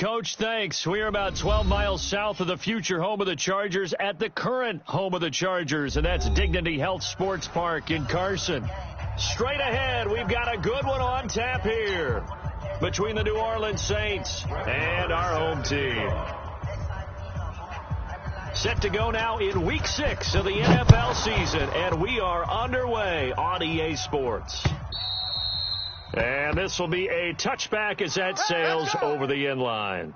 Coach, thanks. We are about 12 miles south of the future home of the Chargers at the current home of the Chargers, and that's Dignity Health Sports Park in Carson. Straight ahead, we've got a good one on tap here between the New Orleans Saints and our home team. Set to go now in Week 6 of the NFL season, and we are underway on EA Sports. And this will be a touchback as that sails over the end line.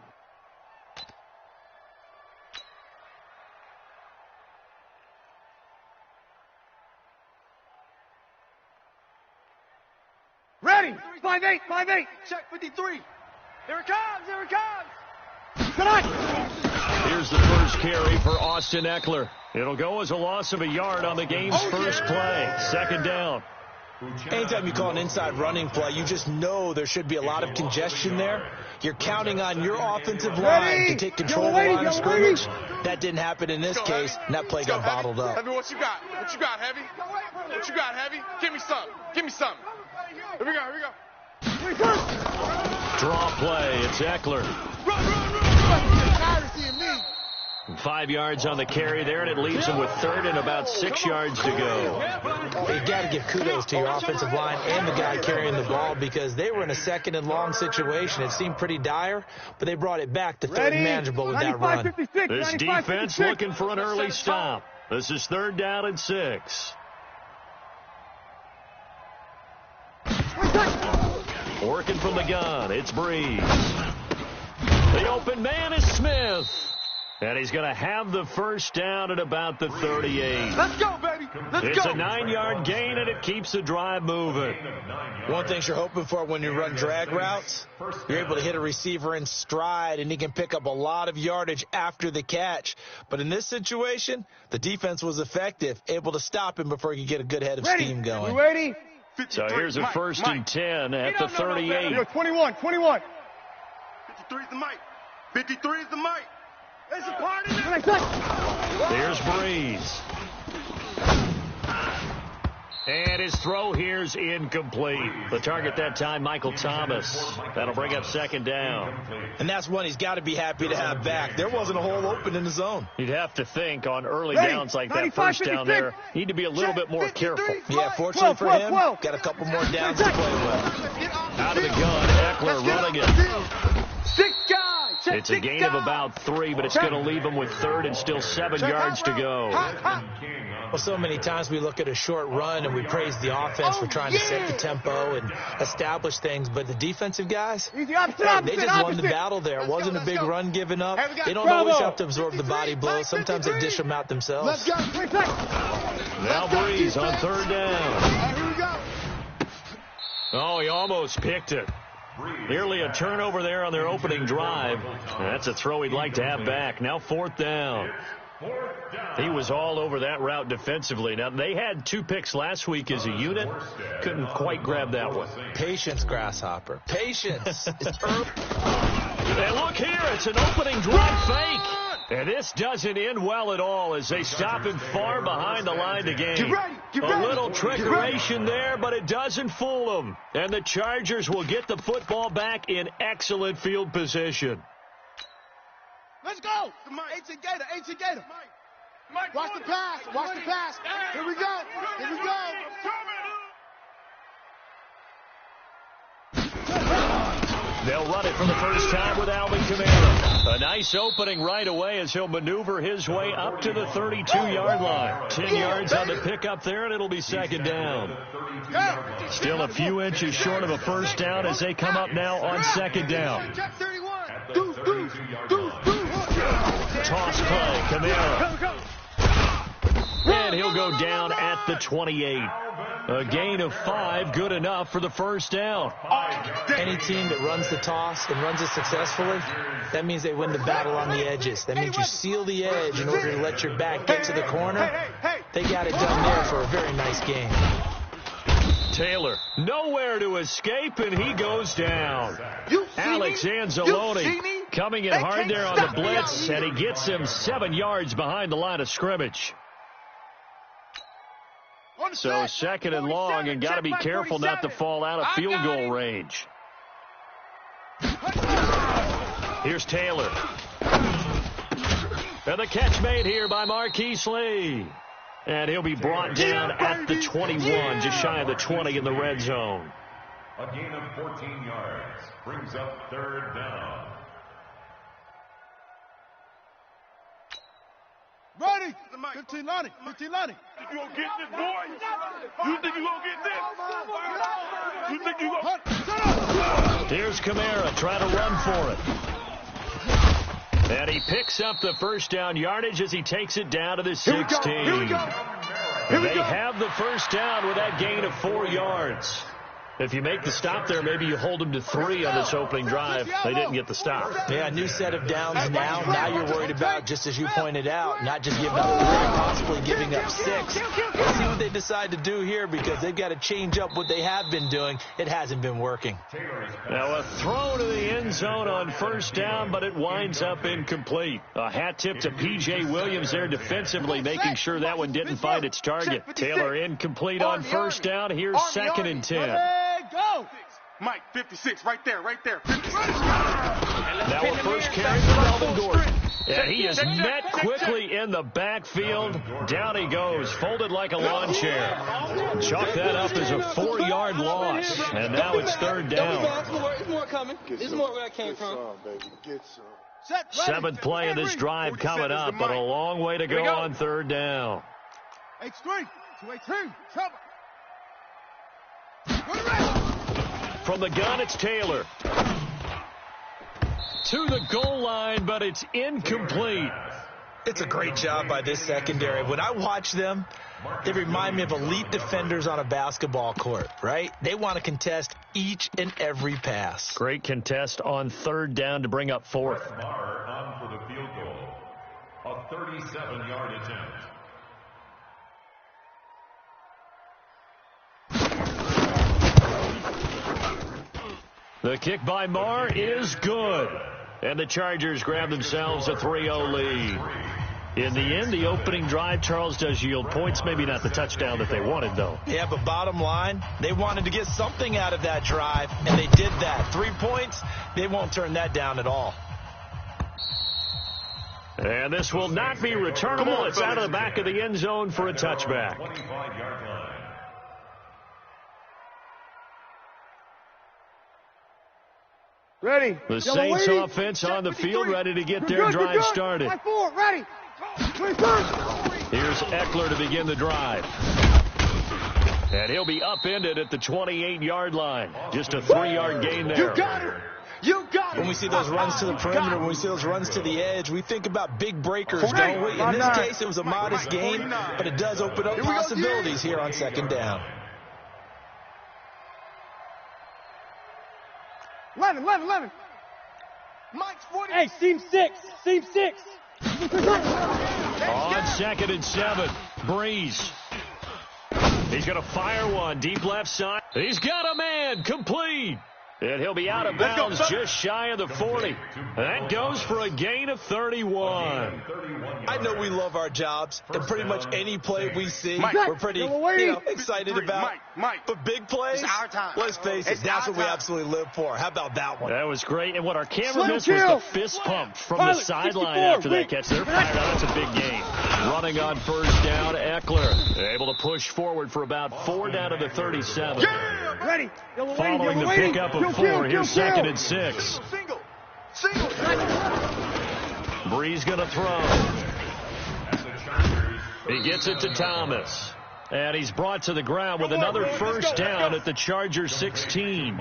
Ready! 5-8, 5-8. Check 53. Here it comes, here it comes. Good night. Here's the first carry for Austin Eckler. It'll go as a loss of a yard on the game's first play. Second down. Anytime you call an inside running play, you just know there should be a lot of congestion there. You're counting on your offensive line to take control of the line of scrimmage. That didn't happen in this case, and that play got bottled up. Heavy, what you got? What you got, Heavy? What you got, Heavy? Give me some. Give me some. Here we go, here we go. Draw play. It's Eckler. Run. Tired of seeing me. 5 yards on the carry there, and it leaves him with third and about 6 yards to go. You got to give kudos to your offensive line and the guy carrying the ball because they were in a second and long situation. It seemed pretty dire, but they brought it back to third and manageable with that run. This defense looking for an early stop. This is 3rd down and 6. Working from the gun, it's Breeze. The open man is Smith. And he's going to have the first down at about the 38. Let's go, baby. It's a 9-yard gain, and it keeps the drive moving. One thing you're hoping for when you run drag routes, you're able to hit a receiver in stride, and he can pick up a lot of yardage after the catch. But in this situation, the defense was effective, able to stop him before he could get a good head of steam going. You ready? So here's a 1st and 10 at the 38. 21. 53 is the mic. 53 is the mic. It's a party now. There's Breeze. And his throw here's incomplete. The target that time, Michael Thomas. That'll bring up 2nd down. And that's one he's got to be happy to have back. There wasn't a hole open in the zone. You'd have to think on early downs like that first down there, need to be a little bit more careful. Yeah, fortunately for him, got a couple more downs to play with. Out of the gun, Eckler running it. 6 guys. It's a gain of about 3, but it's going to leave him with 3rd and still 7 yards to go. Well, so many times we look at a short run and we praise the offense for trying to set the tempo and establish things, but the defensive guys, they just won the battle there. It wasn't a big run given up. They don't always have to absorb the body blows. Sometimes they dish them out themselves. Now Breeze on 3rd down. Oh, he almost picked it. Nearly a turnover there on their opening drive. That's a throw he'd like to have back. Now 4th down. He was all over that route defensively. Now, they had 2 picks last week as a unit. Couldn't quite grab that one. Patience, Grasshopper. Patience. It's early. And look here, it's an opening drive fake. And this doesn't end well at all as they stop him far behind the line to gain. A little trickeration there, but it doesn't fool them. And the Chargers will get the football back in excellent field position. Let's go. 18 Gator. Watch the pass. Here we go. They'll run it for the first time with Alvin Kamara. A nice opening right away as he'll maneuver his way up to the 32-yard line. 10 yards on the pickup there, and it'll be 2nd down. Still a few inches short of a first down as they come up now on 2nd down. Toss play, Kamara. And he'll go down at the 28. A gain of 5, good enough for the first down. Any team that runs the toss and runs it successfully, that means they win the battle on the edges. That means you seal the edge in order to let your back get to the corner. They got it done there for a very nice game. Taylor, nowhere to escape, and he goes down. Alex Anzalone coming in hard there on the blitz, and he gets him 7 yards behind the line of scrimmage. So 2nd and long, and got to be careful not to fall out of field goal range. Here's Taylor. And the catch made here by Marquise Lee. And he'll be brought down at the 21, just shy of the 20 in the red zone. A gain of 14 yards brings up third down. Ready? 15 Lonnie. 15 Lonnie. You gonna get this, boy? You think you gonna get this? You think you gonna... Here's Kamara trying to run for it. And he picks up the first down yardage as he takes it down to the 16. Here we go. They have the first down with that gain of 4 yards. If you make the stop there, maybe you hold them to 3 on this opening drive. They didn't get the stop. Yeah, new set of downs now. Now you're worried about, just as you pointed out, not just giving up 3, possibly giving up 6. Let's see what they decide to do here, because they've got to change up what they have been doing. It hasn't been working. Now a throw to the end zone on first down, but it winds up incomplete. A hat tip to P.J. Williams there defensively, making sure that one didn't find its target. Taylor incomplete on first down. Here's 2nd and 10. Go! Mike, 56, right there, right there. 56. Now a first carry for Melvin Gordon. And he is met quickly in the backfield. Down he goes, folded like a lawn chair. Chalk that up as a 4-yard loss. And now it's third down. There's more coming. There's more where I came from. Seventh play of this drive coming up, but a long way to go on third down. H3, 2-8-2, trouble. From the gun, it's Taylor. To the goal line, but it's incomplete. It's a great job by this secondary. When I watch them, they remind me of elite defenders on a basketball court, right? They want to contest each and every pass. Great contest on third down to bring up 4th. Marr on for the field goal. A 37-yard attempt. The kick by Marr is good. And the Chargers grab themselves a 3-0 lead. In the end, the opening drive, Charles, does yield points. Maybe not the touchdown that they wanted, though. Yeah, but bottom line, they wanted to get something out of that drive, and they did that. 3 points, they won't turn that down at all. And this will not be returnable. It's out of the back of the end zone for a touchback. 25-yard line. Ready. The Saints offense on the field, ready to get their drive started. 5-4, ready. Here's Eckler to begin the drive. And he'll be upended at the 28-yard line. Just a 3-yard gain there. You got it. You got it. When we see those runs to the perimeter, when we see those runs to the edge, we think about big breakers, don't we? In this case, it was a modest gain, but it does open up possibilities here on second down. 11. Mike's 40. Hey, seam 6. On 2nd and 7, Breeze. He's going to fire one deep left side. He's got a man, complete. And he'll be out of bounds just shy of the 40. That goes for a gain of 31. I know we love our jobs, and pretty much any play we see, we're pretty excited about. But big plays, let's face it, that's what we absolutely live for. How about that one? That was great. And what our camera missed was the fist pump from the sideline after that catch. They're fired out. That's a big gain. Running on first down, Eckler able to push forward for about 4 down to the 37. Ready. Following the pickup of 4, here's 2nd and 6. Breeze going to throw. He gets it to Thomas. And he's brought to the ground with another first down at the Chargers 16.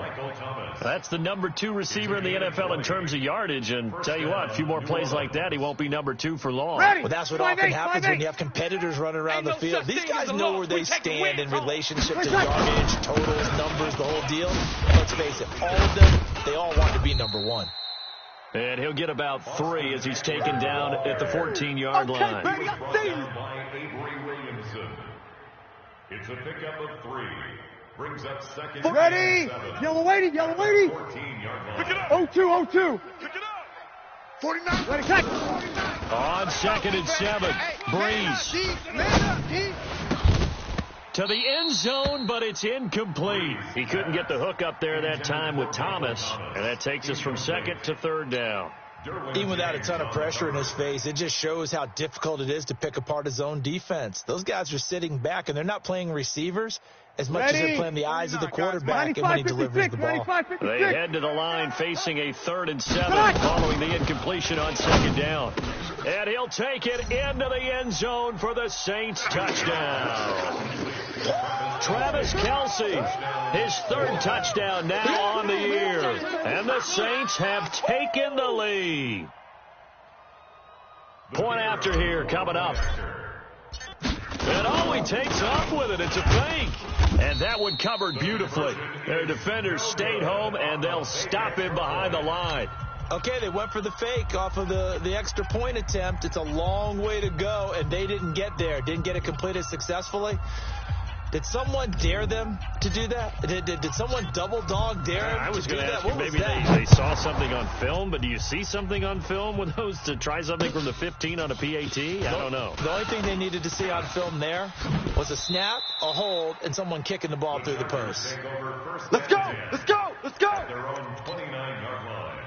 That's the number 2 receiver in the NFL in terms of yardage. And tell you what, a few more plays like that, he won't be number 2 for long. Well, that's what often happens when you have competitors running around the field. These guys know where they stand in relationship to yardage, totals, numbers, the whole deal. And let's face it, all of them, they all want to be number 1. And he'll get about 3 as he's taken down at the 14-yard line. It's a pickup of 3. Brings up 2nd. Ready. Yellow lady. 14-yard line. 0-2. Pick it up. 49. Ready, cut. On 2nd and 7, Breeze to the end zone, but it's incomplete. He couldn't get the hook up there that time with Thomas, and that takes us from 2nd to 3rd down. Even without a ton of pressure in his face, it just shows how difficult it is to pick apart his own defense. Those guys are sitting back, and they're not playing receivers as much as they're playing the eyes of the quarterback and when he delivers the ball. They head to the line facing a 3rd and 7 following the incompletion on 2nd down. And he'll take it into the end zone for the Saints touchdown. Travis Kelce, his 3rd touchdown now on the year. And the Saints have taken the lead. Point after here coming up. And oh, he takes off with it. It's a fake. And that one covered beautifully. Their defenders stayed home, and they'll stop him behind the line. Okay, they went for the fake off of the extra point attempt. It's a long way to go, and they didn't get there. Didn't get it completed successfully. Did someone dare them to do that? Did someone double dog dare them I was to do going to that? ask you, What was maybe that? they saw something on film, but do you see something on film with those to try something from the 15 on a PAT? I don't know. The only thing they needed to see on film there was a snap, a hold, and someone kicking the ball through the post. Let's go! Let's go! Let's go! At their own 29-yard line.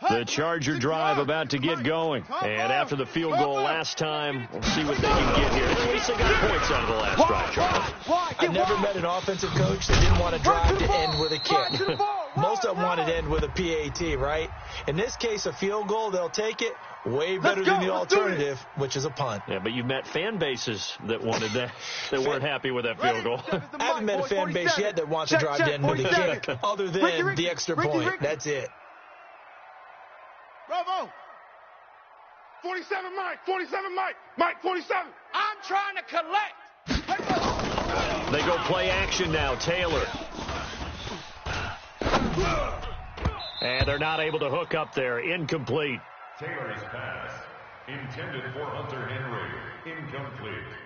The Charger drive about to get going. And after the field goal last time, we'll see what they can get here. At least they got points out of the last drive, Charles. I've never met an offensive coach that didn't want to drive to end with a kick. Most of them wanted to end with a PAT, right? In this case, a field goal, they'll take it. Way better than the alternative, which is a punt. Yeah, but you've met fan bases that wanted that, that weren't happy with that field goal. I haven't met a fan base yet that wants to drive to end with a kick, other than the extra point. That's it. Bravo. 47, Mike. 47, Mike. Mike, 47. I'm trying to collect. They go play action now, Taylor. And they're not able to hook up there. Incomplete. Taylor's pass, intended for Hunter Henry, incomplete.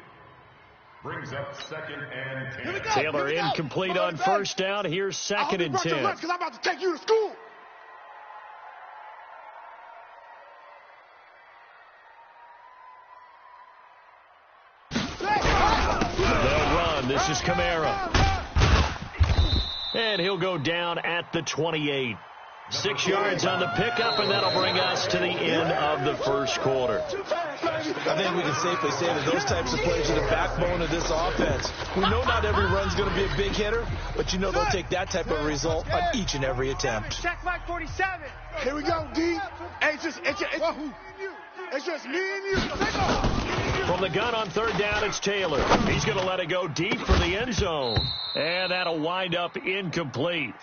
Brings up 2nd and 10. Taylor incomplete on 1st down. Here's 2nd and 10. Because I'm about to take you to school. They'll run. This is Kamara. And he'll go down at the 28. 6 yards on the pickup, and that'll bring us to the end of the 1st quarter. I think we can safely say that those types of plays are the backbone of this offense. We know not every run's going to be a big hitter, but you know they'll take that type of result on each and every attempt. Check back 47. Here we go, D. It's just me and you. Take off. From the gun on 3rd down, it's Taylor. He's going to let it go deep for the end zone. And that'll wind up incomplete.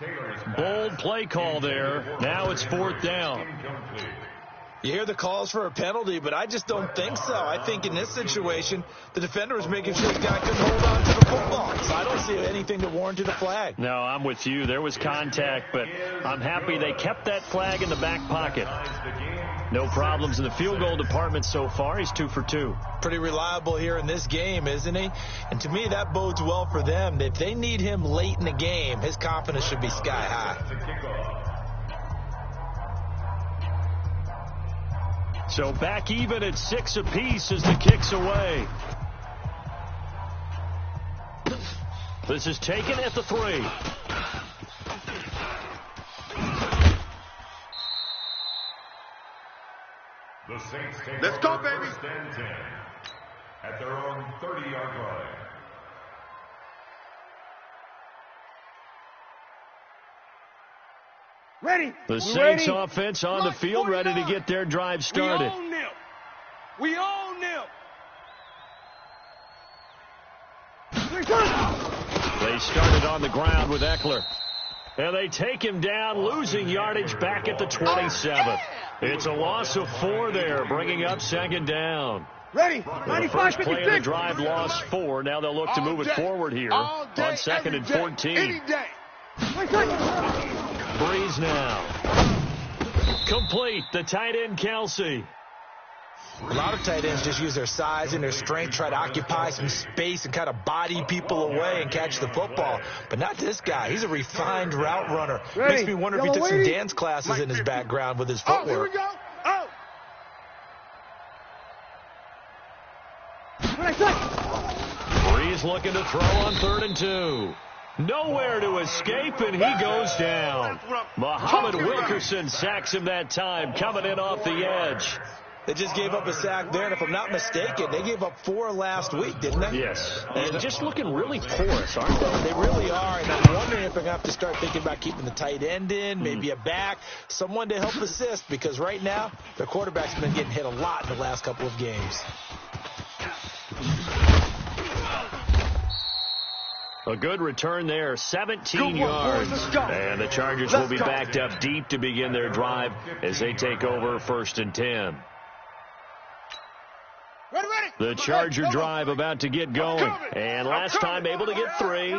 Bold play call there. Now it's 4th down. You hear the calls for a penalty, but I just don't think so. I think in this situation, the defender was making sure the guy couldn't hold on to the football. So I don't see anything that warranted a flag. No, I'm with you. There was contact, but I'm happy they kept that flag in the back pocket. No problems in the field goal department so far. He's 2 for 2. Pretty reliable here in this game, isn't he? And to me, that bodes well for them. If they need him late in the game, his confidence should be sky high. So back even at 6 apiece as the kick's away. This is taken at the 3. The Saints take Let's go, over baby. 1st and 10 at their own 30-yard line. Ready. The Saints offense on the field, ready to get their drive started. We own them. They started on the ground with Eckler. And they take him down, losing yardage back at the 27. It's a loss of 4 there, bringing up 2nd down. Ready. The first play of the drive lost 4. Now they'll look to move it forward here on 2nd and 14. Breeze now. Complete. The tight end, Kelce. A lot of tight ends just use their size and their strength, try to occupy some space and kind of body people away and catch the football. But not this guy. He's a refined route runner. Makes me wonder if he took some dance classes in his background with his footwork. Here we go. is looking to throw on 3rd and 2. Nowhere to escape, and he goes down. Muhammad Wilkerson sacks him that time, coming in off the edge. They just gave up a sack there, and if I'm not mistaken, they gave up 4 last week, didn't they? Yes. And just looking really porous, aren't they? They really are, and I'm wondering if they're going to have to start thinking about keeping the tight end in, maybe a back, someone to help assist, because right now, their quarterback's been getting hit a lot in the last couple of games. A good return there, 17 yards. And the Chargers will be backed up deep to begin their drive as they take over 1st and 10. The Charger drive about to get going. And last time able to get 3.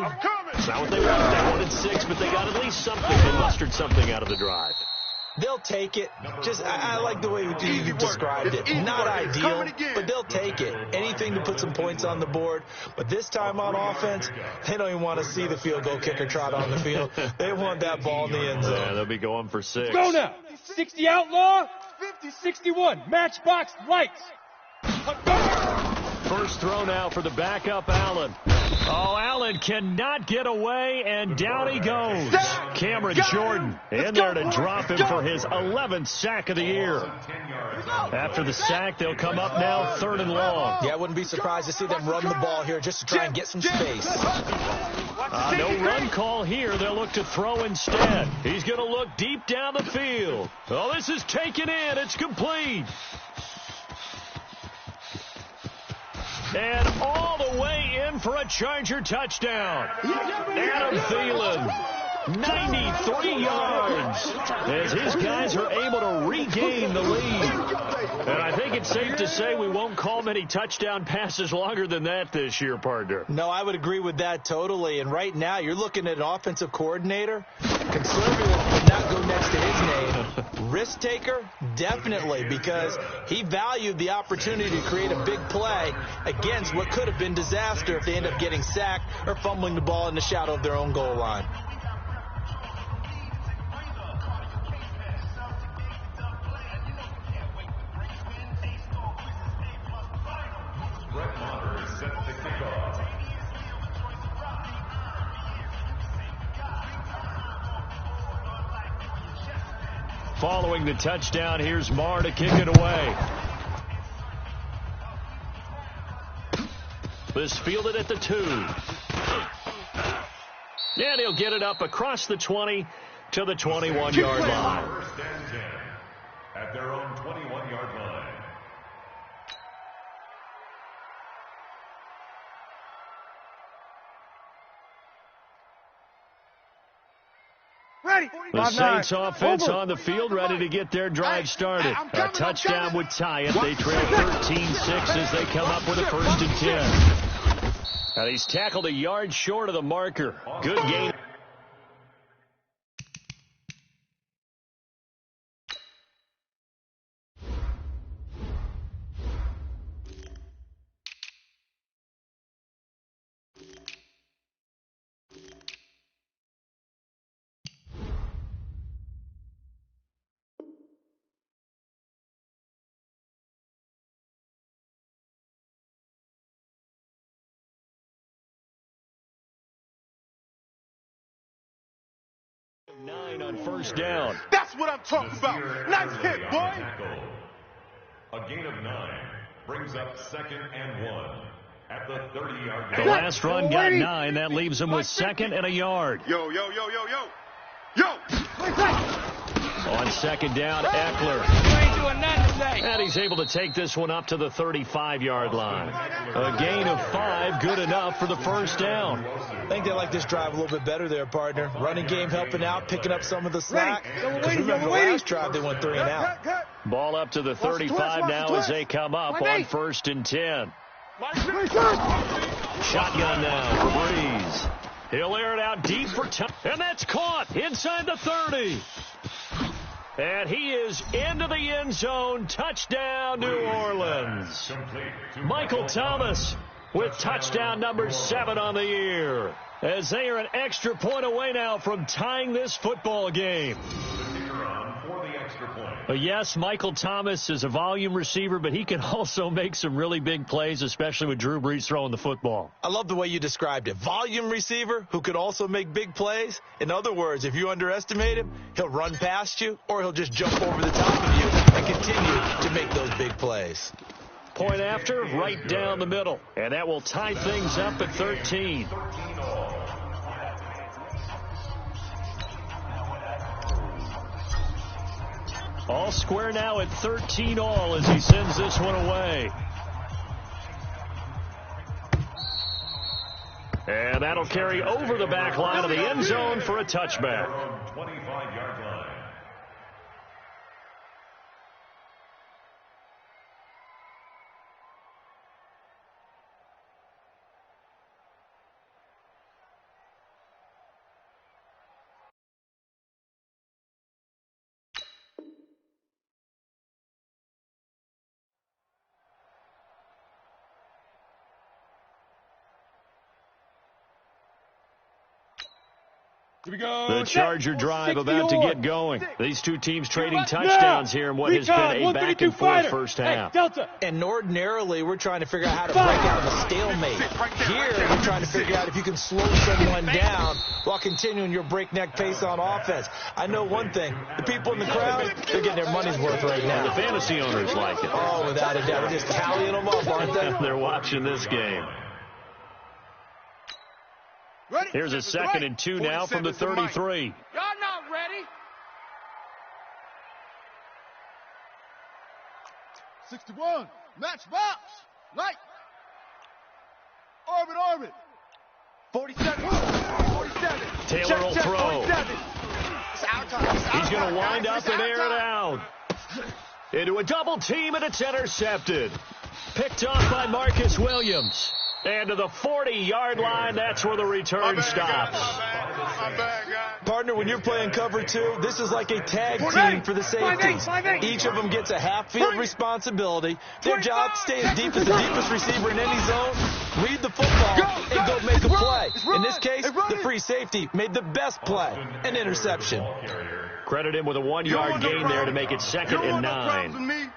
It's not what they wanted. They wanted 6, but they got at least something. They mustered something out of the drive. They'll take it. I like the way you described it. Not ideal, but they'll take it. Anything to put some points on the board. But this time on offense, they don't even want to see the field goal kicker trot on the field. They want that ball in the end zone. Yeah, they'll be going for 6. Go now. 60 outlaw. 61. Matchbox lights. First throw now for the backup, Allen. Oh, Allen cannot get away, and down he goes. Cameron Jordan in there to drop him for his 11th sack of the year. After the sack, they'll come up now 3rd and long. Yeah, I wouldn't be surprised to see them run the ball here just to try and get some space. No run call here. They'll look to throw instead. He's going to look deep down the field. Oh, this is taken in. It's complete. And all the way in for a Charger touchdown. Adam Thielen, 93 yards, as his guys are able to regain the lead. And I think it's safe to say we won't call many touchdown passes longer than that this year, partner. No, I would agree with that totally. And right now, you're looking at an offensive coordinator. Conservative would not go next to his name. Risk taker, definitely, because he valued the opportunity to create a big play against what could have been disaster if they end up getting sacked or fumbling the ball in the shadow of their own goal line. Following the touchdown, here's Marr to kick it away. This fielded at the 2. And he'll get it up across the 20 to the 21-yard line. First and 10 at their own 21-yard line. The Saints offense on the field, ready to get their drive started. A touchdown would tie it. They trail 13-6 as they come up with a 1st and 10. And he's tackled a yard short of the marker. Good gain. Nine on first down. That's what I'm talking about. Nice hit, boy. A gain of 9 brings up 2nd and 1 at the 30-yard line. The last run got 9. That leaves him with 2nd and a yard. Yo. On 2nd down, Eckler. And he's able to take this one up to the 35-yard line. A gain of 5, good enough for the first down. I think they like this drive a little bit better there, partner. Running game helping out, picking up some of the slack. Because remember, the last drive they went 3 and out. Ball up to the 35 now as they come up on 1st and 10. Shotgun now for Breeze. He'll air it out deep for time. And that's caught inside the 30. And he is into the end zone. Touchdown, New Orleans. Michael Thomas with touchdown number 7 on the year. As they are an extra point away now from tying this football game. For the extra extra point. Yes, Michael Thomas is a volume receiver, but he can also make some really big plays, especially with Drew Brees throwing the football. I love the way you described it. Volume receiver who could also make big plays. In other words, if you underestimate him, he'll run past you or he'll just jump over the top of you and continue to make those big plays. Point after, right down the middle. And that will tie things up at 13. All square now at 13 all as he sends this one away. And that'll carry over the back line of the end zone for a touchback. 25-yard line. Here we go. The Charger drive about to get going. These two teams trading touchdowns here in what has been a back-and-forth first half. And ordinarily, we're trying to figure out how to break out of a stalemate. Here, we're trying to figure out if you can slow someone down while continuing your breakneck pace on offense. I know one thing. The people in the crowd, they're getting their money's worth right now. The fantasy owners like it. Oh, without a doubt. We're just tallying them up, aren't they? They're watching this game. Here's a 2nd and 2 now from the 33. Y'all not ready. 61. Match box. Light. Orbit. 47. Taylor will throw. He's going to wind up and air it out. Into a double team, and it's intercepted. Picked off by Marcus Williams. And to the 40-yard line, that's where the return stops. Partner, when you're playing cover 2, this is like a tag team for the safeties. Each of them gets a half-field responsibility. Their job, stay as deep as the deepest receiver in any zone, read the football, and go make a play. In this case, the free safety made the best play, an interception. Credit him with a 1-yard gain there to make it 2nd and 9.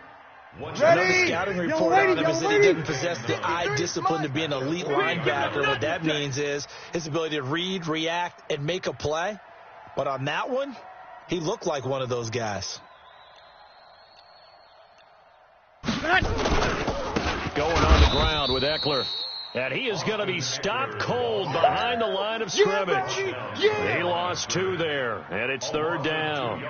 The scouting report on him is that he didn't possess the eye discipline to be an elite linebacker. What that means is his ability to read, react, and make a play. But on that one, he looked like one of those guys. Going on the ground with Eckler. And he is going to be stopped cold behind the line of scrimmage. He lost 2 there, and it's 3rd down.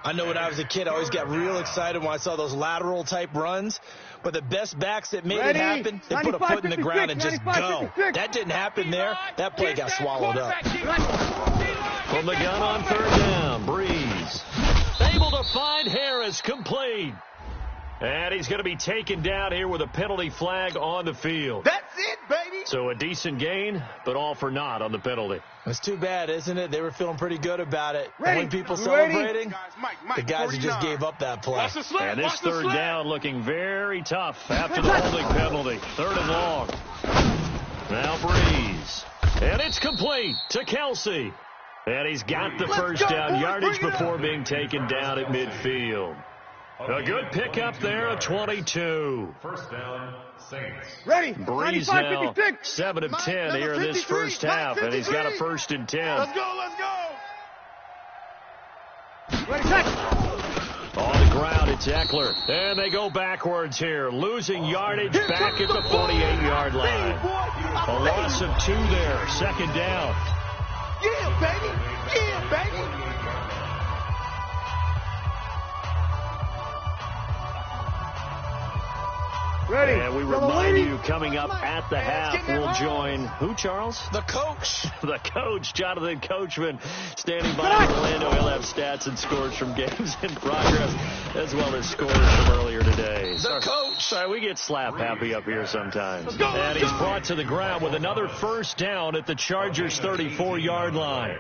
I know when I was a kid, I always got real excited when I saw those lateral-type runs. But the best backs that made it happen, they put a foot in the ground and just go. That didn't happen there. That play got swallowed up. From the gun on 3rd down, Brees. Able to find Harris, complete. And he's going to be taken down here with a penalty flag on the field. That's it, baby. So a decent gain, but all for naught on the penalty. It's too bad, isn't it? They were feeling pretty good about it. And when people celebrating, the guys who just gave up that play. And this 3rd down looking very tough after the holding penalty. 3rd and long. Now Brees. And it's complete to Kelsey. And he's got the first down yardage before being taken down at midfield. A good pickup there of 22. First down, Saints. Ready. Brees now 7 of 10 here in this first half, and he's got a 1st and 10. Let's go. Ready, check. On the ground, it's Eckler. And they go backwards here, losing yardage back at the 48-yard line. A loss of 2 there, 2nd down. Yeah, baby. Ready. And we remind you, coming up at the half, we'll join who, Charles? The coach. The coach, Jonathan Coachman, standing by in Orlando. He'll have stats and scores from games in progress, as well as scores from earlier today. The coach. Sorry, we get slap happy up here sometimes. And he's brought to the ground with another first down at the Chargers' 34-yard line.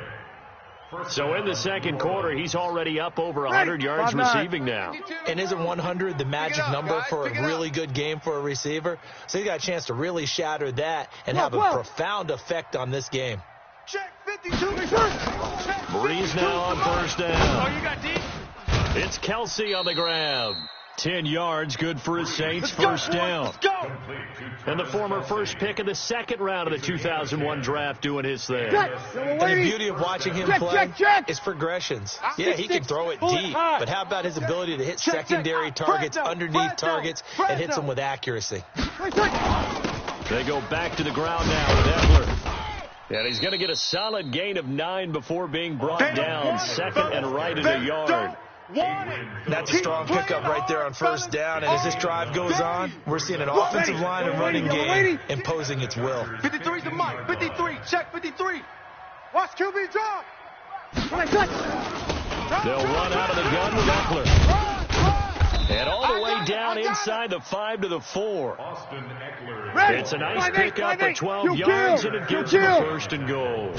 So in the second quarter, he's already up over 100 yards receiving now. And isn't 100 the magic number for a really good game for a receiver? So he got a chance to really shatter that and have a profound effect on this game. Check 52. Brees now on first down. Oh, you got deep? It's Kelsey on the grab. 10 yards, good for his Saints. First down. Let's go. And the former first pick of the second round of the 2001 draft doing his thing. And the beauty of watching him play is progressions. Yeah, he can throw it deep, but how about his ability to hit secondary targets, underneath targets, and hits them with accuracy? They go back to the ground now with Eckler. And he's going to get a solid gain of 9 before being brought down. Second and right at a yard. That's a strong pickup right there on first down. And as this drive goes on, we're seeing an offensive line and running game imposing its will. 53's the mark. 53. Check 53. Watch QB drop. They'll run out of the gun with Eckler. And all the way down inside the 5 to the 4. It's a nice pickup at 12 yards, and it gives them a first and goal.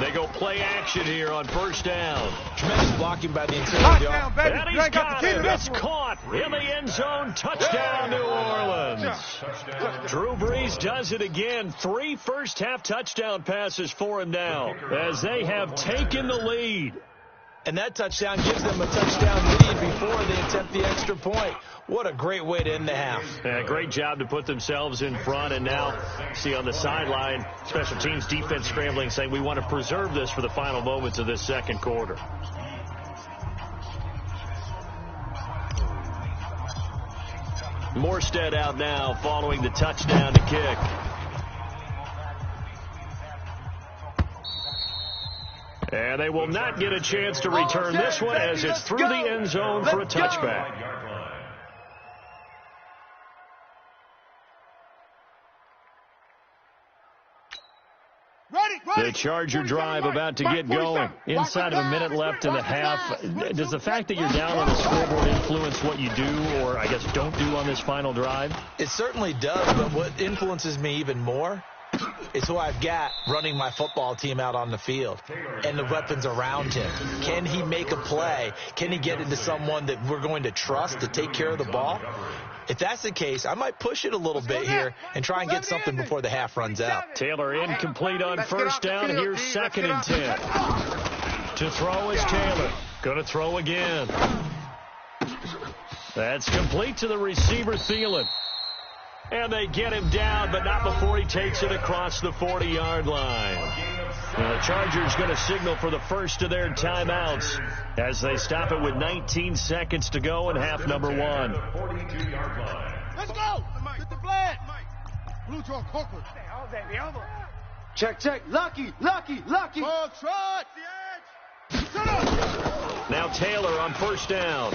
They go play action here on first down. Tremendous blocking by the interior. And he's got it. It's caught in the end zone. Touchdown, New Orleans. Drew Brees does it again. 3 first-half touchdown passes for him now as they have taken the lead. And that touchdown gives them a touchdown lead before they attempt the extra point. What a great way to end the half. Yeah, great job to put themselves in front. And now, see on the sideline, special teams defense scrambling, saying we want to preserve this for the final moments of this second quarter. Morstead out now following the touchdown to kick. And they will not get a chance to return this one as it's through the end zone for a touchback. The Charger drive about to get going. Inside of a minute left in the half. Does the fact that you're down on the scoreboard influence what you do or, I guess, don't do on this final drive? It certainly does, but what influences me even more is who I've got running my football team out on the field and the weapons around him. Can he make a play? Can he get into someone that we're going to trust to take care of the ball? If that's the case, I might push it a little bit here and try and get something before the half runs out. Taylor incomplete on first down. Here's 2nd and 10. To throw is Taylor. Going to throw again. That's complete to the receiver, Thielen. And they get him down, but not before he takes it across the 40-yard line. Now the Chargers going to signal for the first of their timeouts as they stop it with 19 seconds to go in half number 1. Let's go. Get the flag. Blue draw, Coker. Check. Lucky. Ball trot. Now Taylor on first down.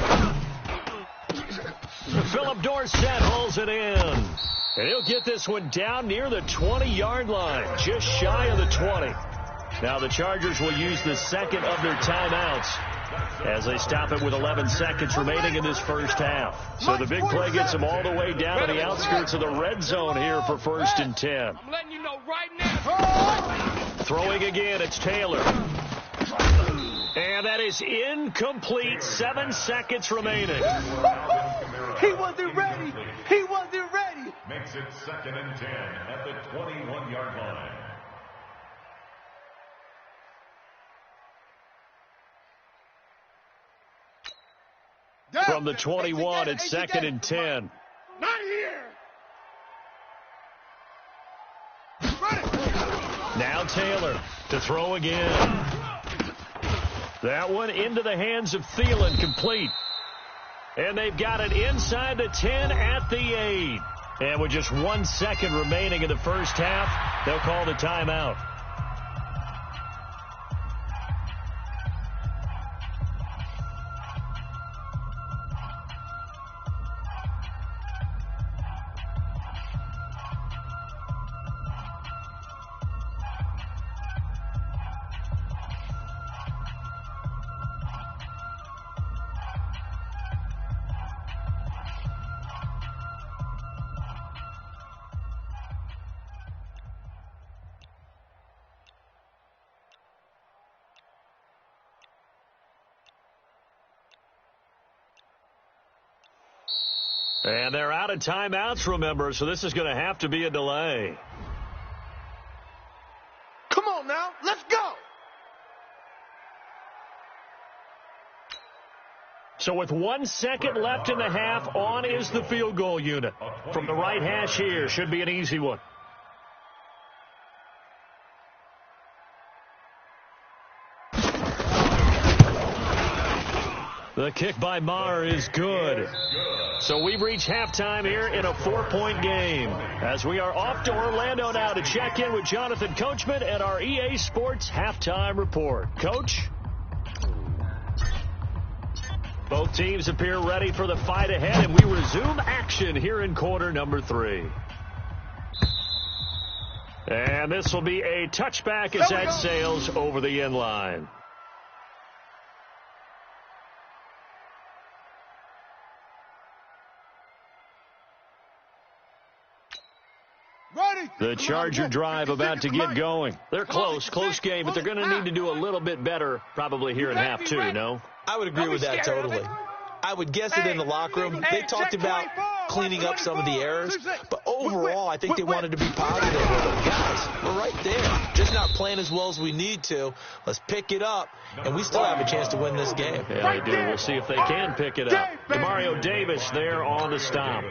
Philip Dorsett hauls it in. And he'll get this one down near the 20-yard line, just shy of the 20. Now the Chargers will use the second of their timeouts as they stop it with 11 seconds remaining in this first half. So the big play gets them all the way down to the outskirts of the red zone here for 1st and 10. I'm letting you know right now. Throwing again, it's Taylor. And that is incomplete. 7 seconds remaining. He wasn't ready. Makes it 2nd and 10 at the 21-yard line. From the 21, it's 2nd and 10. Not here. Now Taylor to throw again. That one into the hands of Thielen, complete. And they've got it inside the 10 at the 8. And with just 1 second remaining in the first half, they'll call the timeout. And they're out of timeouts, remember, so this is going to have to be a delay. Come on now, let's go. So with 1 second left in the half, on is the field goal unit. From the right hash here, should be an easy one. The kick by Maher is good. So we've reached halftime here in a 4-point game. As we are off to Orlando now to check in with Jonathan Coachman at our EA Sports Halftime Report. Coach? Both teams appear ready for the fight ahead, and we resume action here in quarter number 3. And this will be a touchback as that sails over the end line. The Charger drive about to get going. They're close game, but they're going to need to do a little bit better probably here in half 2, no? I would agree with that totally. I would guess it in the locker room. They talked about cleaning up some of the errors, but overall, I think they wanted to be positive with them. Guys, we're right there. Just not playing as well as we need to. Let's pick it up, and we still have a chance to win this game. Yeah, they do. We'll see if they can pick it up. Demario Davis there on the stop.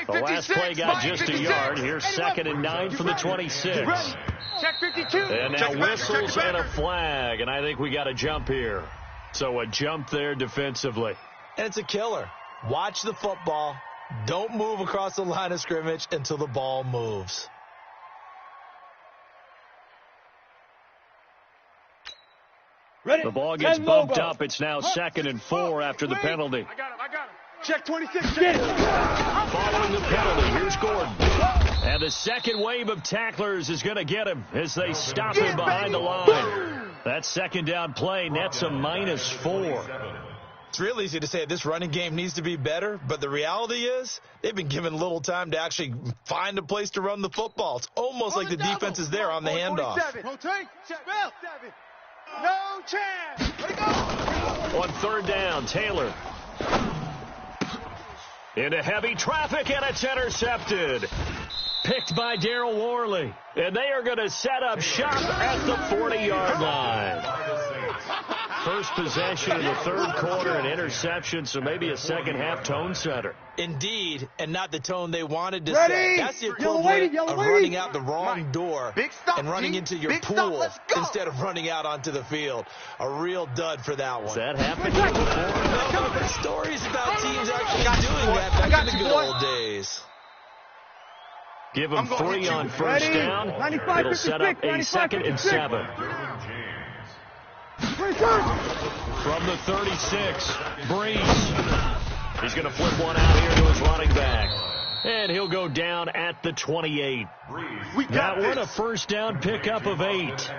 The last play got just a yard. Here's 2nd and 9 from the 26. Check 52. And now whistles and a flag, and I think we got a jump here. So a jump there defensively. And it's a killer. Watch the football. Don't move across the line of scrimmage until the ball moves. Ready? The ball gets bumped up. It's now 2nd and 4 after the penalty. I got him. Check 26. Get it. Following the penalty, here's Gordon. And the second wave of tacklers is going to get him as they stop him behind the line. That second down play nets a -4. It's real easy to say this running game needs to be better, but the reality is they've been given little time to actually find a place to run the football. It's almost like the defense is there on the handoff. Rotate. No chance. Let it go. On 3rd down, Taylor. Into heavy traffic, and it's intercepted. Picked by Darryl Worley. And they are going to set up shop at the 40-yard line. First possession in the 3rd quarter, an interception, so maybe a second-half tone setter. Indeed, and not the tone they wanted to set. That's the equivalent of running out the wrong door and running into your pool instead of running out onto the field. A real dud for that one. Has that happened here before? No, but stories about teams actually doing that back in the good old days. Give them 3 on first down. It'll set up a 2nd and 7. From the 36, Breeze. He's going to flip one out here to his running back. And he'll go down at the 28. That one a first down pickup of 8.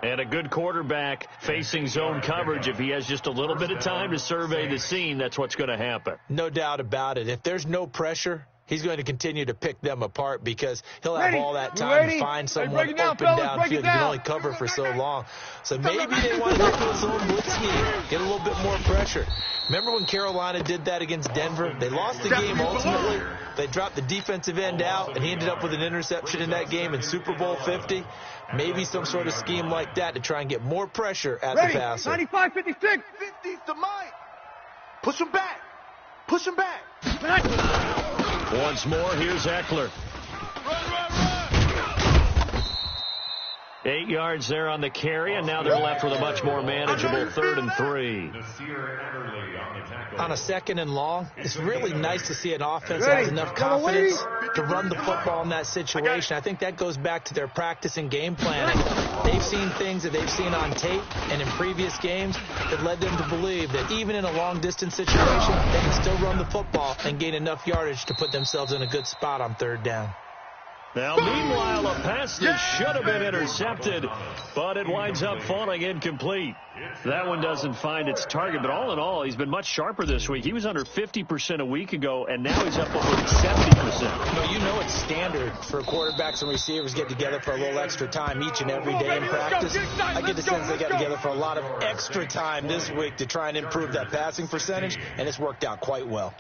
And a good quarterback facing zone coverage. If he has just a little bit of time to survey the scene, that's what's going to happen. No doubt about it. If there's no pressure, he's going to continue to pick them apart because he'll have all that time to find someone open downfield. You can only cover for so long. So maybe they want to go to a zone blitz scheme, get a little bit more pressure. Remember when Carolina did that against Denver? They lost the game ultimately. They dropped the defensive end out, and he ended up with an interception in that game in Super Bowl 50. Maybe some sort of scheme like that to try and get more pressure at the passer. 95, 56. 50's to Mike. Push him back. Push him back. Once more, here's Eckler. 8 yards there on the carry, and now they're left with a much more manageable 3rd and 3. On a 2nd and long, it's really nice to see an offense that has enough confidence to run the football in that situation. I think that goes back to their practice and game planning. They've seen things that they've seen on tape and in previous games that led them to believe that even in a long-distance situation, they can still run the football and gain enough yardage to put themselves in a good spot on 3rd down. Now, meanwhile, a pass that should have been intercepted, but it winds up falling incomplete. That one doesn't find its target, but all in all, he's been much sharper this week. He was under 50% a week ago, and now he's up over 70%. Well, you know it's standard for quarterbacks and receivers get together for a little extra time each and every day in practice. I get the sense they got together for a lot of extra time this week to try and improve that passing percentage, and it's worked out quite well.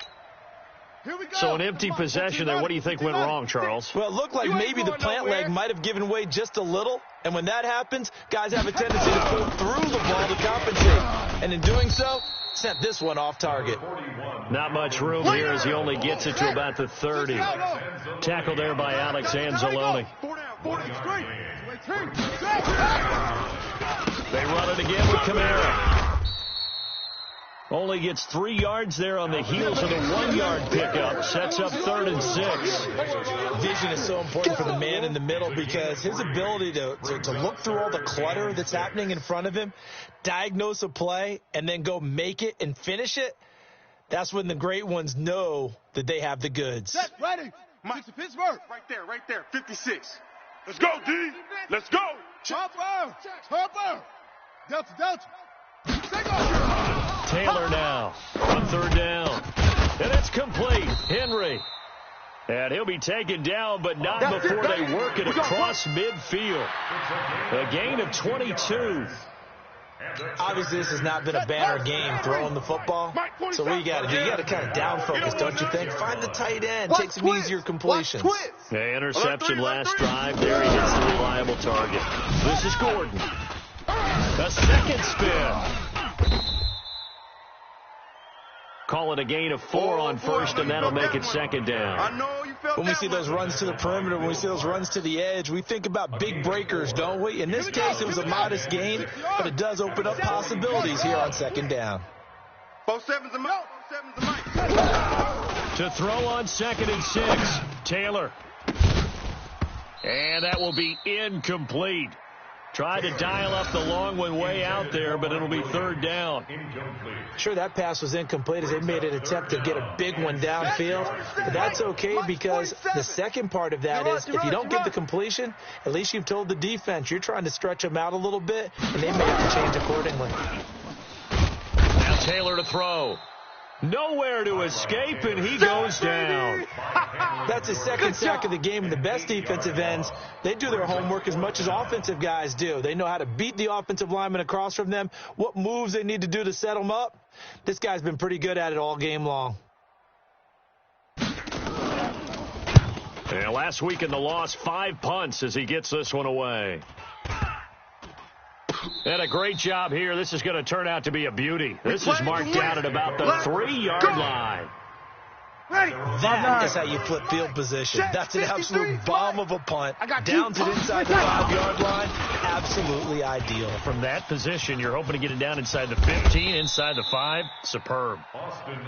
So an empty possession there. What do you think went wrong, Charles? Well, it looked like maybe the plant leg might have given way just a little. And when that happens, guys have a tendency to pull through the ball to compensate. And in doing so, sent this one off target. Not much room here as he only gets it to about the 30. Tackle there by Angxl's. They run it again with Kamara. Only gets 3 yards there on the heels of a 1-yard pickup. Sets up 3rd and 6. Vision is so important for the man in the middle because his ability to look through all the clutter that's happening in front of him, diagnose a play, and then go make it and finish it, that's when the great ones know that they have the goods. Set, ready. Mike to Pittsburgh. Right there. 56. Let's go, D. Let's go. Chopper. Delta. Taylor now on 3rd down. And it's complete. Henry. And he'll be taken down, but not before they work it across midfield. A gain of 22. Obviously, this has not been a banner game throwing the football. So what you got to do? You got to kind of down focus, don't you think? Find the tight end. Take some easier completions. The interception last drive. There he hits the reliable target. This is Gordon. A second spin. Call it a gain of 4 on first, and that'll make it 2nd down. When we see those runs to the perimeter, when we see those runs to the edge, we think about big breakers, don't we? In this case, it was a modest gain, but it does open up possibilities here on 2nd down. 4-7's a mouth. To throw on 2nd and 6, Taylor. And that will be incomplete. Tried to dial up the long one way out there, but it'll be 3rd down. Sure, that pass was incomplete as they made an attempt to get a big one downfield. But that's okay because the second part of that is if you don't get the completion, at least you've told the defense you're trying to stretch them out a little bit, and they may have to change accordingly. Now Taylor to throw. Nowhere to escape, and he goes down. That's his 2nd sack of the game, and the best defensive ends, they do their homework as much as offensive guys do. They know how to beat the offensive lineman across from them, what moves they need to do to set them up. This guy's been pretty good at it all game long. Yeah, last week in the loss, 5 punts as he gets this one away. And a great job here. This is going to turn out to be a beauty. This is marked down at about the 3-yard line. That is how you flip field position. That's an absolute bomb of a punt. Down to inside the 5-yard line. Absolutely ideal. From that position, you're hoping to get it down inside the 15, inside the 5. Superb.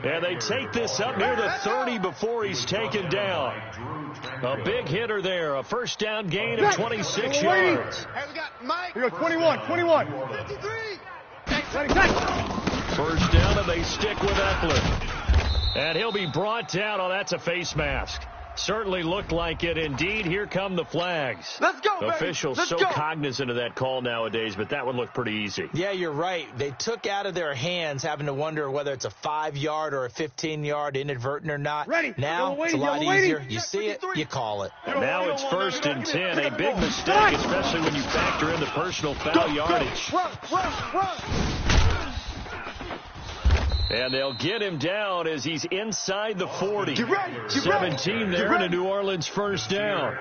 And they take this up near the 30 before he's taken down. A big hitter there. A 1st down gain of 26 yards. Hey, we got Mike. We got 21. 53. 1st down, and they stick with Eckler. And he'll be brought down. Oh, that's a face mask. Certainly looked like it. Indeed, here come the flags. Let's go, baby. Officials Let's so go. Cognizant of that call nowadays, but that one looked pretty easy. Yeah, you're right. They took out of their hands having to wonder whether it's a 5-yard or a 15-yard inadvertent or not. Now, it's a lot easier. You see it, you call it. Now it's 1st and 10. A big mistake, especially when you factor in the personal foul yardage. Run. And they'll get him down as he's inside the 40. 17 there and a New Orleans 1st down.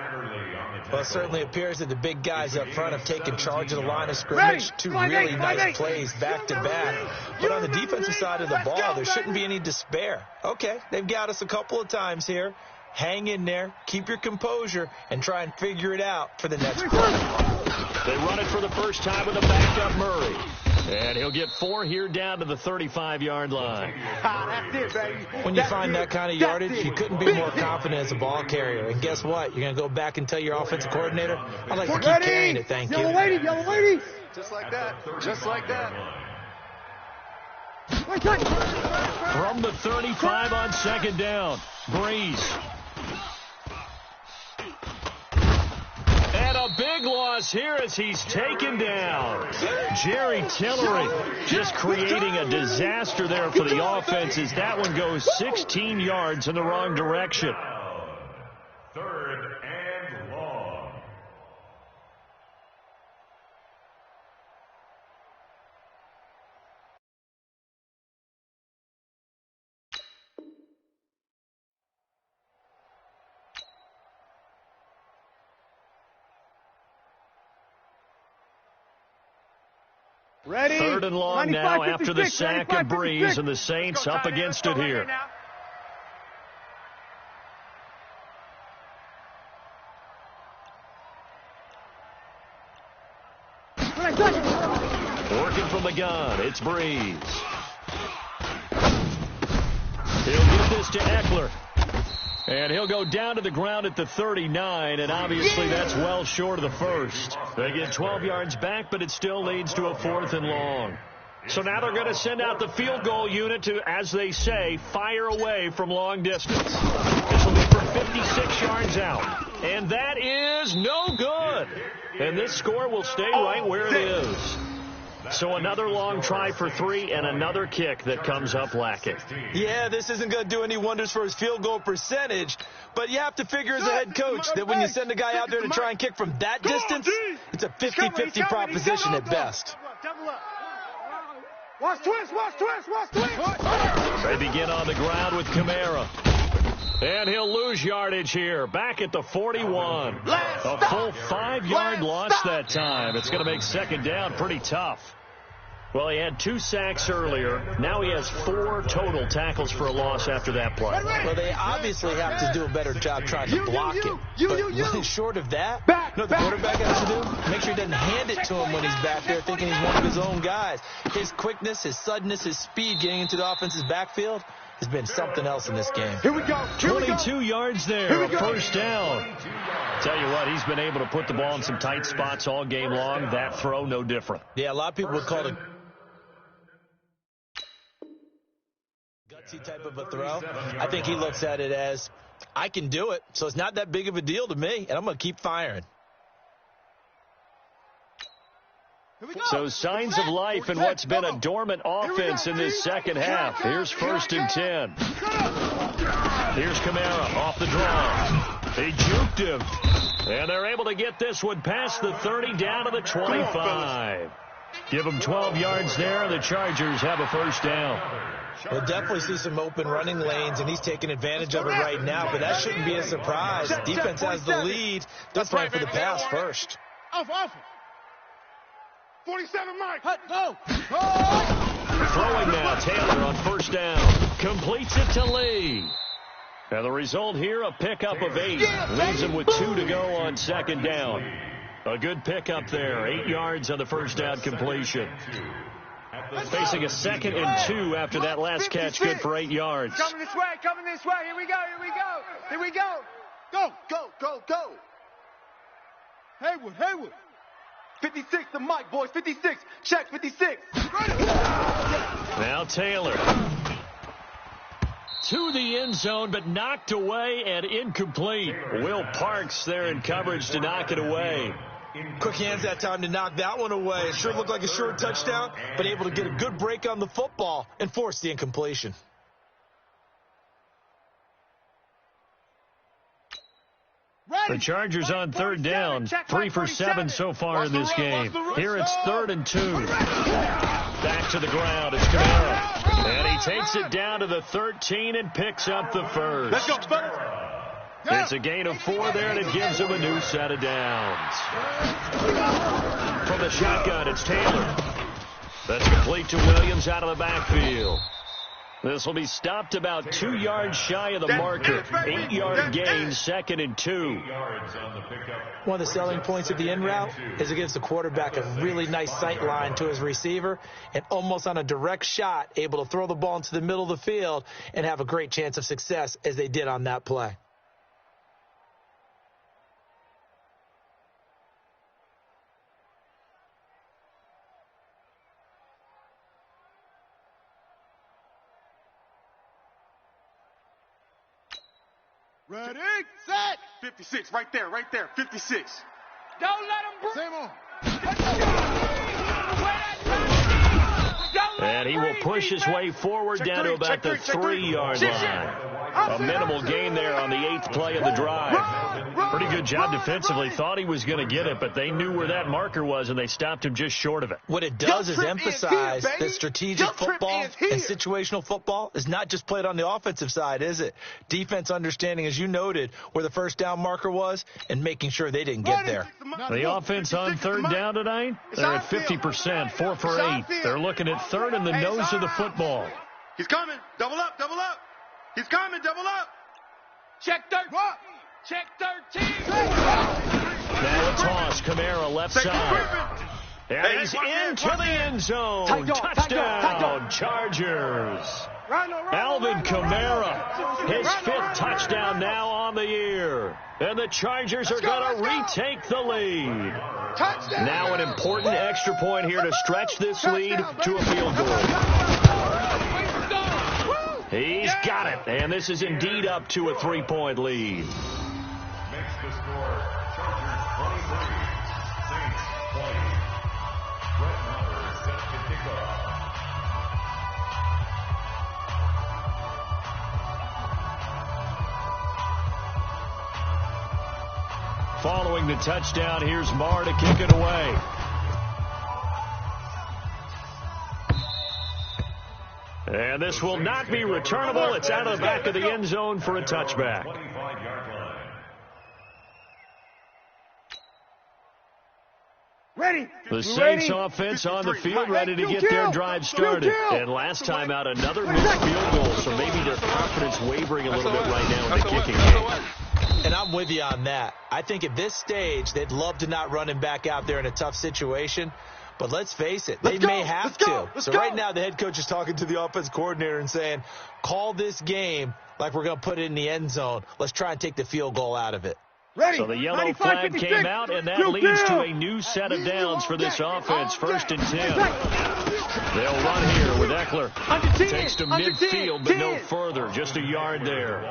Well, it certainly appears that the big guys up front have taken charge of the line of scrimmage. 2 really nice plays back-to-back. But on the defensive side of the ball, there shouldn't be any despair. Okay, they've got us a couple of times here. Hang in there, keep your composure, and try and figure it out for the next play. They run it for the first time with a backup Murray. And he'll get 4 here down to the 35-yard line. That's it, baby. When you find that kind of yardage, you couldn't be more confident as a ball carrier. And guess what? You're going to go back and tell your offensive coordinator, I'd like to keep carrying it, thank you. Yellow lady. Just like that. From the 35 on 2nd down, Breeze. And a big loss here as he's taken down. Jerry Tillery just creating a disaster there for the offense as that one goes 16 yards in the wrong direction. 3rd and long. Ready? 3rd and long now after the sack of Breeze, and the Saints up against it here. Working from the gun, it's Breeze. He'll give this to Eckler. And he'll go down to the ground at the 39, and obviously that's well short of the first. They get 12 yards back, but it still leads to a 4th and long. So now they're going to send out the field goal unit to, as they say, fire away from long distance. This will be for 56 yards out. And that is no good. And this score will stay right where it is. So another long try for 3 and another kick that comes up lacking. Yeah, this isn't going to do any wonders for his field goal percentage, but you have to figure as a head coach that when you send a guy out there to try and kick from that distance, it's a 50-50 proposition at best. Watch twist, watch twist, watch twist. They begin on the ground with Kamara. And he'll lose yardage here, back at the 41. A full 5-yard loss that time. It's going to make 2nd down pretty tough. Well, he had 2 sacks earlier. Now he has 4 total tackles for a loss after that play. Well, they obviously have to do a better job trying to block him. But short of that, you know what the quarterback has to do? Make sure he doesn't hand it to him when he's back there thinking he's one of his own guys. His quickness, his suddenness, his speed getting into the offense's backfield has been something else in this game. Here we go. 22 yards there, a 1st down. Tell you what, he's been able to put the ball in some tight spots all game long. That throw, no different. Yeah, a lot of people would call it gutsy type of a throw. I think he looks at it as, I can do it, so it's not that big of a deal to me, and I'm going to keep firing. So signs of life in what's been a dormant offense in this second half. Here's 1st and 10. Here's Kamara off the draw. They juked him. And they're able to get this one past the 30 down to the 25. Give them 12 yards there, and the Chargers have a 1st down. We'll definitely see some open running lanes, and he's taking advantage of it right now, but that shouldn't be a surprise. Defense has the lead. They're playing for the pass first. Off. 47, Mike. Go. Throwing now, Taylor on 1st down. Completes it to Lee. And the result here, a pickup of 8. Leaves him with 2 to go on 2nd down. A good pickup there. 8 yards on the 1st down completion. Facing a 2nd and 2 after that last catch, good for 8 yards. Coming this way. Here we go. Go. Haywood. 56 to Mike, boys. 56. Check 56. Now Taylor. To the end zone, but knocked away and incomplete. Will Parks there in coverage to knock it away. Quick hands that time to knock that one away. It sure looked like a short touchdown, but able to get a good break on the football and force the incompletion. The Chargers on 3rd down, 3 for 7 so far in this game. Here it's 3rd and 2. Back to the ground, it's Kamara. And he takes it down to the 13 and picks up the 1st. Let's go, It's a gain of 4 there, and it gives him a new set of downs. From the shotgun, it's Taylor. That's complete to Williams out of the backfield. This will be stopped about 2 yards shy of the marker. 8-yard gain, 2nd and 2. One of the selling points of the in route is it gives the quarterback a really nice sight line to his receiver and almost on a direct shot able to throw the ball into the middle of the field and have a great chance of success as they did on that play. Ready, set. 56, right there. 56. Don't let him breathe. Same on. And he will push his way forward down to about the 3-yard line. A minimal gain there on the 8th play of the drive. Pretty good job defensively. Thought he was going to get it, but they knew where that marker was, and they stopped him just short of it. What it does is emphasize that strategic football and situational football is not just played on the offensive side, is it? Defense understanding, as you noted, where the first down marker was and making sure they didn't get there. The offense on third down tonight, they're at 50%, 4 for 8. They're looking at third in the nose of the football. He's coming. Double up, double up. He's coming, double up. Check 13. Check 13. Now a toss, Kamara left side. And he's into the end zone. Touchdown, Chargers. Alvin Kamara, his 5th touchdown now on the year. And the Chargers are going to retake the lead. Now an important extra point here to stretch this lead to a field goal. He's got it, and this is indeed up to a 3-point lead. Makes the score Chargers 23, Saints 20. Brett Maher set to kick off. Following the touchdown, here's Maher to kick it away. And this will not be returnable. It's out of the back of the end zone for a touchback. 25-yard line. Ready. The Saints offense on the field, ready to get their drive started. And last time out, another missed field goal, so maybe their confidence wavering a little bit right now in the kicking game. And I'm with you on that. I think at this stage, they'd love to not run him back out there in a tough situation. But let's face it, they may have to. So right now, the head coach is talking to the offense coordinator and saying, call this game like we're going to put it in the end zone. Let's try and take the field goal out of it. Ready. So the yellow flag came out, and that leads to a new set of downs for this offense. 1st and 10. They'll run here with Eckler. Takes to midfield, but no further. Just a yard there.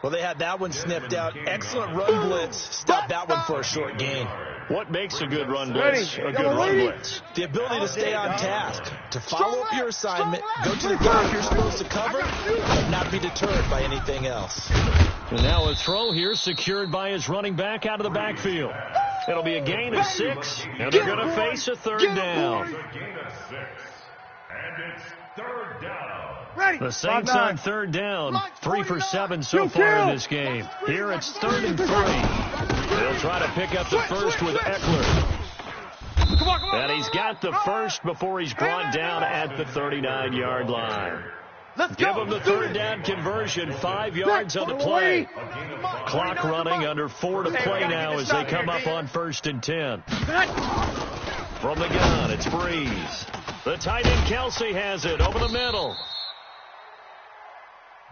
Well, they had that one snipped out. Excellent run blitz. Stop that one for a short gain. What makes a good run blitz a good run blitz? The ability to stay on task, to follow up your assignment, go to the guy you're supposed to cover, and not be deterred by anything else. And now a throw here secured by his running back out of the backfield. It'll be a gain of 6, and they're going to face a 3rd down. Gain of 6. And it's 3rd down. The Saints on 3rd down, 3 for 7 so far in this game. Here it's 3rd and 3. They'll try to pick up the first with Eckler. And he's got the first before he's brought down at the 39-yard line. Give him the 3rd down conversion, 5 yards on the play. Clock running, under 4 to play now as they come up on 1st and 10. From the gun, it's Breeze. The tight end Kelsey has it over the middle.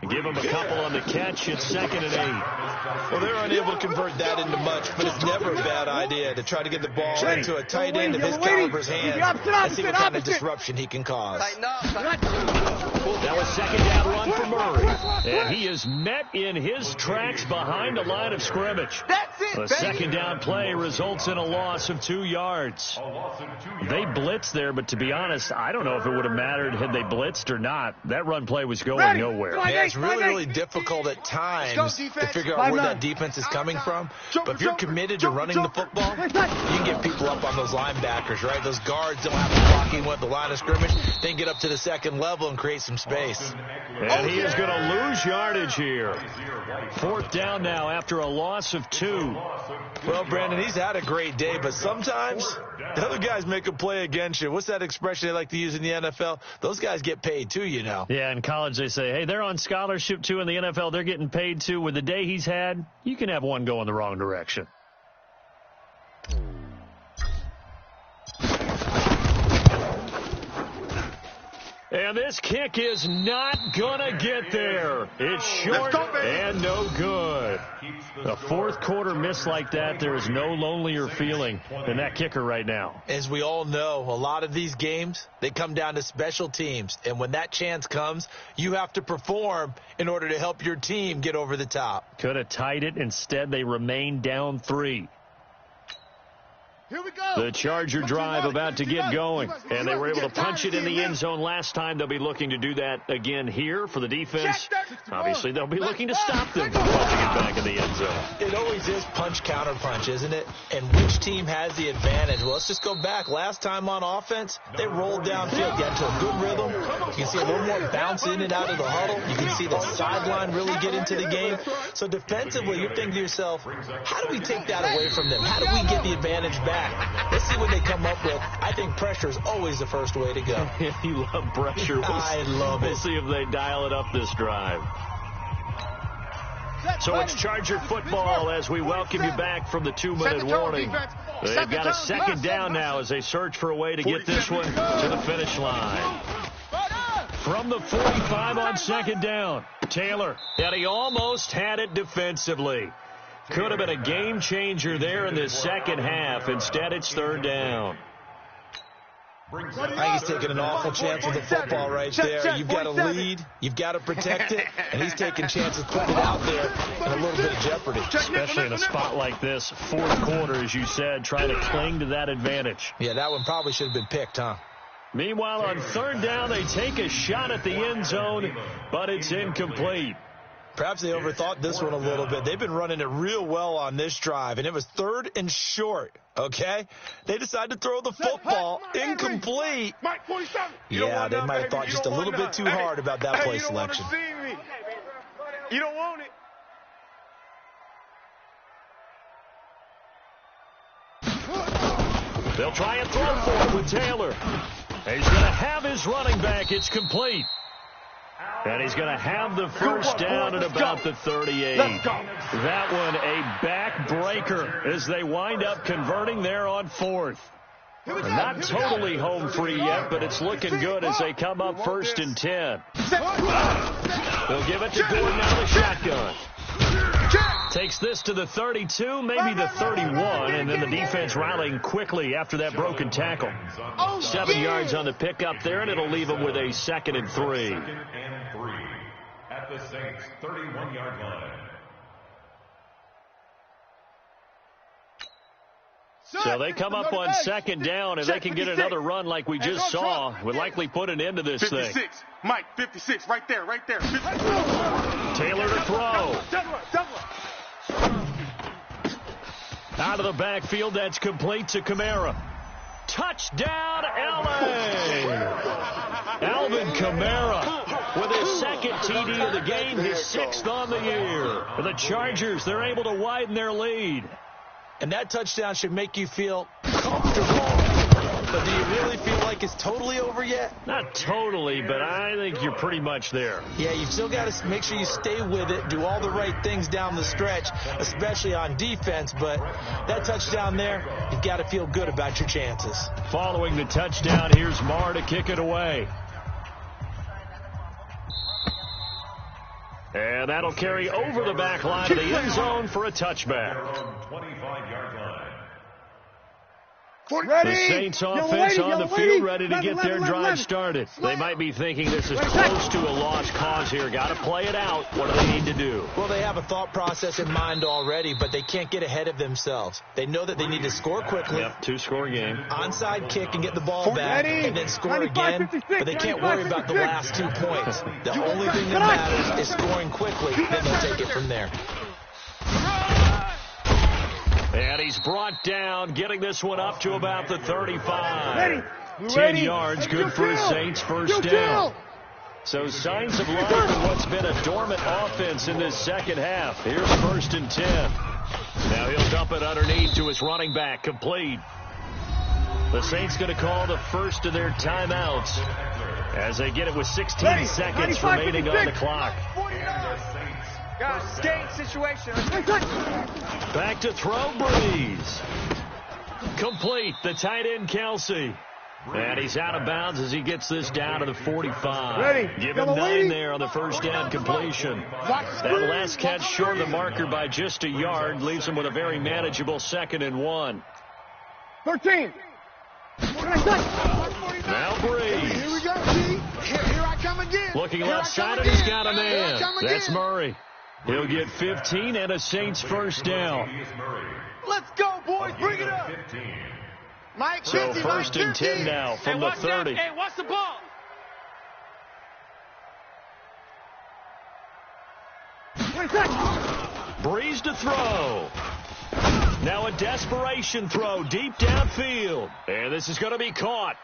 Give him a couple on the catch. It's 2nd and 8. Well, they're unable to convert that into much, but it's never a bad idea to try to get the ball into a tight end of his caliber's hands and see what kind of disruption he can cause. That was 2nd down run for Murray. And he is met in his tracks behind the line of scrimmage. The 2nd down play results in a loss of 2 yards. They blitzed there, but to be honest, I don't know if it would have mattered had they blitzed or not. That run play was going nowhere. Yeah, it's really difficult at times to figure out where that defense is coming from. But if you're committed to running the football, you can get people up on those linebackers, right? Those guards don't have to block in with the line of scrimmage. They can get up to the 2nd level and create some space. And he is going to lose yardage here. 4th down now after a loss of 2. Well, Brandon, he's had a great day, but sometimes the other guys make a play against you. What's that expression they like to use in the NFL? Those guys get paid too, you know. Yeah, in college they say, hey, they're on scholarship too. In the NFL, they're getting paid too. With the day he's had, you can have one go in the wrong direction. And this kick is not going to get there. It's short and no good. A 4th quarter miss like that, there is no lonelier feeling than that kicker right now. As we all know, a lot of these games, they come down to special teams. And when that chance comes, you have to perform in order to help your team get over the top. Could have tied it. Instead, they remain down 3. The Charger drive about to get going, and they were able to punch it in the end zone last time. They'll be looking to do that again here for the defense. Obviously, they'll be looking to stop them from punching it back in the end zone. It always is punch, counter punch, isn't it? And which team has the advantage? Well, let's just go back. Last time on offense, they rolled downfield, got into a good rhythm. You can see a little more bounce in and out of the huddle. You can see the sideline really get into the game. So defensively, you're thinking to yourself, how do we take that away from them? How do we get the advantage back? Let's see what they come up with. I think pressure is always the first way to go. You love pressure. I love it. We'll see if they dial it up this drive. So it's Charger football as we welcome you back from the 2-minute warning. They've got a second down now as they search for a way to get this one to the finish line. From the 45 on second down, Taylor, and he almost had it defensively. Could have been a game changer there in the second half. Instead, it's third down. I think he's taking an awful chance with the football right there. You've got to lead. You've got to protect it. And he's taking chances putting it out there in a little bit of jeopardy. Especially in a spot like this, fourth quarter, as you said, trying to cling to that advantage. Yeah, that one probably should have been picked, huh? Meanwhile, on third down, they take a shot at the end zone, but it's incomplete. Perhaps they overthought this one a little bit. They've been running it real well on this drive, and it was third and short, okay? They decided to throw the football incomplete. Yeah, they might have thought just a little bit too hard about that play selection. You don't want it. They'll try and throw for it with Taylor. He's going to have his running back. It's complete. And he's going to have the first down at about the 38. That one a backbreaker as they wind up converting there on fourth. Not totally home free yet, but it's looking good as they come up 1st and 10. They'll give it to Gordon out of the shotgun. Takes this to the 32, maybe the 31, and then the defense rallying quickly after that broken tackle. 7 yards on the pickup there, and it'll leave them with a 2nd and 3. 2nd and 3 at the Saints' 31-yard line. So they come up on second down, and they can get another run like we just saw. Would likely put an end to this thing. 56, Mike, 56, right there, right there. Taylor to throw. Out of the backfield, that's complete to Kamara. Touchdown, L.A. Alvin Kamara with his 2nd TD of the game, his 6th on the year. For the Chargers, they're able to widen their lead. And that touchdown should make you feel comfortable. But do you really feel like it's totally over yet? Not totally, but I think you're pretty much there. Yeah, you've still got to make sure you stay with it, do all the right things down the stretch, especially on defense. But that touchdown there, you've got to feel good about your chances. Following the touchdown, here's Marr to kick it away. And that'll carry over the back line of the end zone for a touchback. 25-yard line. The Saints offense on the field, ready to get their drive started. They might be thinking this is close to a lost cause here. Got to play it out. What do they need to do? Well, they have a thought process in mind already, but they can't get ahead of themselves. They know that they need to score quickly. Yep, 2-score game. Onside kick and get the ball back, and then score again. But they can't worry about the last 2 points. The only thing that matters is scoring quickly. Then they'll take it from there. And he's brought down, getting this one up to about the 35. 10 yards, good for his Saints' first down. So signs of life in what's been a dormant offense in this second half. Here's 1st and 10. Now he'll dump it underneath to his running back, complete. The Saints going to call the first of their timeouts as they get it with 16 seconds remaining on the clock. Skate situation. Back to throw, Breeze. Complete, the tight end, Kelsey. And he's out of bounds as he gets this down to the 45. Give him 9 there on the first down completion. That last catch short of the marker by just a yard leaves him with a very manageable 2nd and 1. 13. Now Breeze. Here we go, G. Here I come again. Looking left side, and he's got a man. That's Murray. He'll get 15 and a Saints first down. Let's go, boys. Bring it up. 15. Mike, So 50, first Mike, and 50. 10 now from the watch 30. That. Hey, watch the ball. Breeze to throw. Now a desperation throw deep downfield. And this is going to be caught.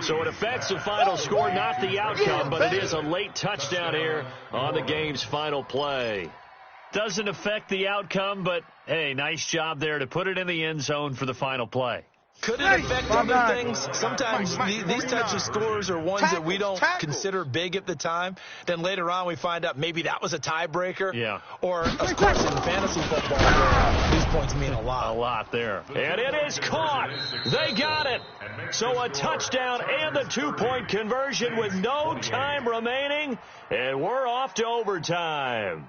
So it affects the final score, not the outcome, but it is a late touchdown here on the game's final play. Doesn't affect the outcome, but, hey, nice job there to put it in the end zone for the final play. Could it affect other things? Sometimes these types of scores are ones that we don't consider big at the time. Then later on we find out maybe that was a tiebreaker. Yeah. Or, of course, in fantasy football, these points mean a lot. A lot there. And it is caught. They got it. So a touchdown and the two-point conversion with no time remaining. And we're off to overtime.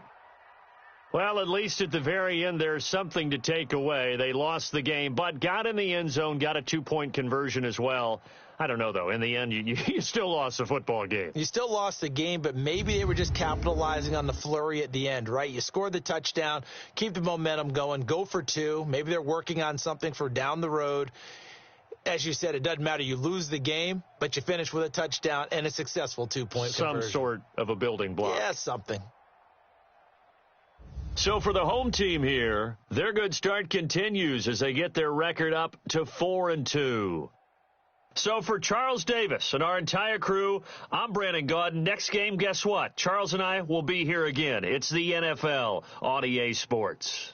Well, at least at the very end, there's something to take away. They lost the game, but got in the end zone, got a two-point conversion as well. I don't know, though. In the end, you still lost the football game. You still lost the game, but maybe they were just capitalizing on the flurry at the end, right? You scored the touchdown, keep the momentum going, go for two. Maybe they're working on something for down the road. As you said, it doesn't matter. You lose the game, but you finish with a touchdown and a successful two-point conversion. Some sort of a building block. Yeah, something. So for the home team here, their good start continues as they get their record up to 4-2. So for Charles Davis and our entire crew, I'm Brandon Gaudin. Next game, guess what? Charles and I will be here again. It's the NFL on EA Sports.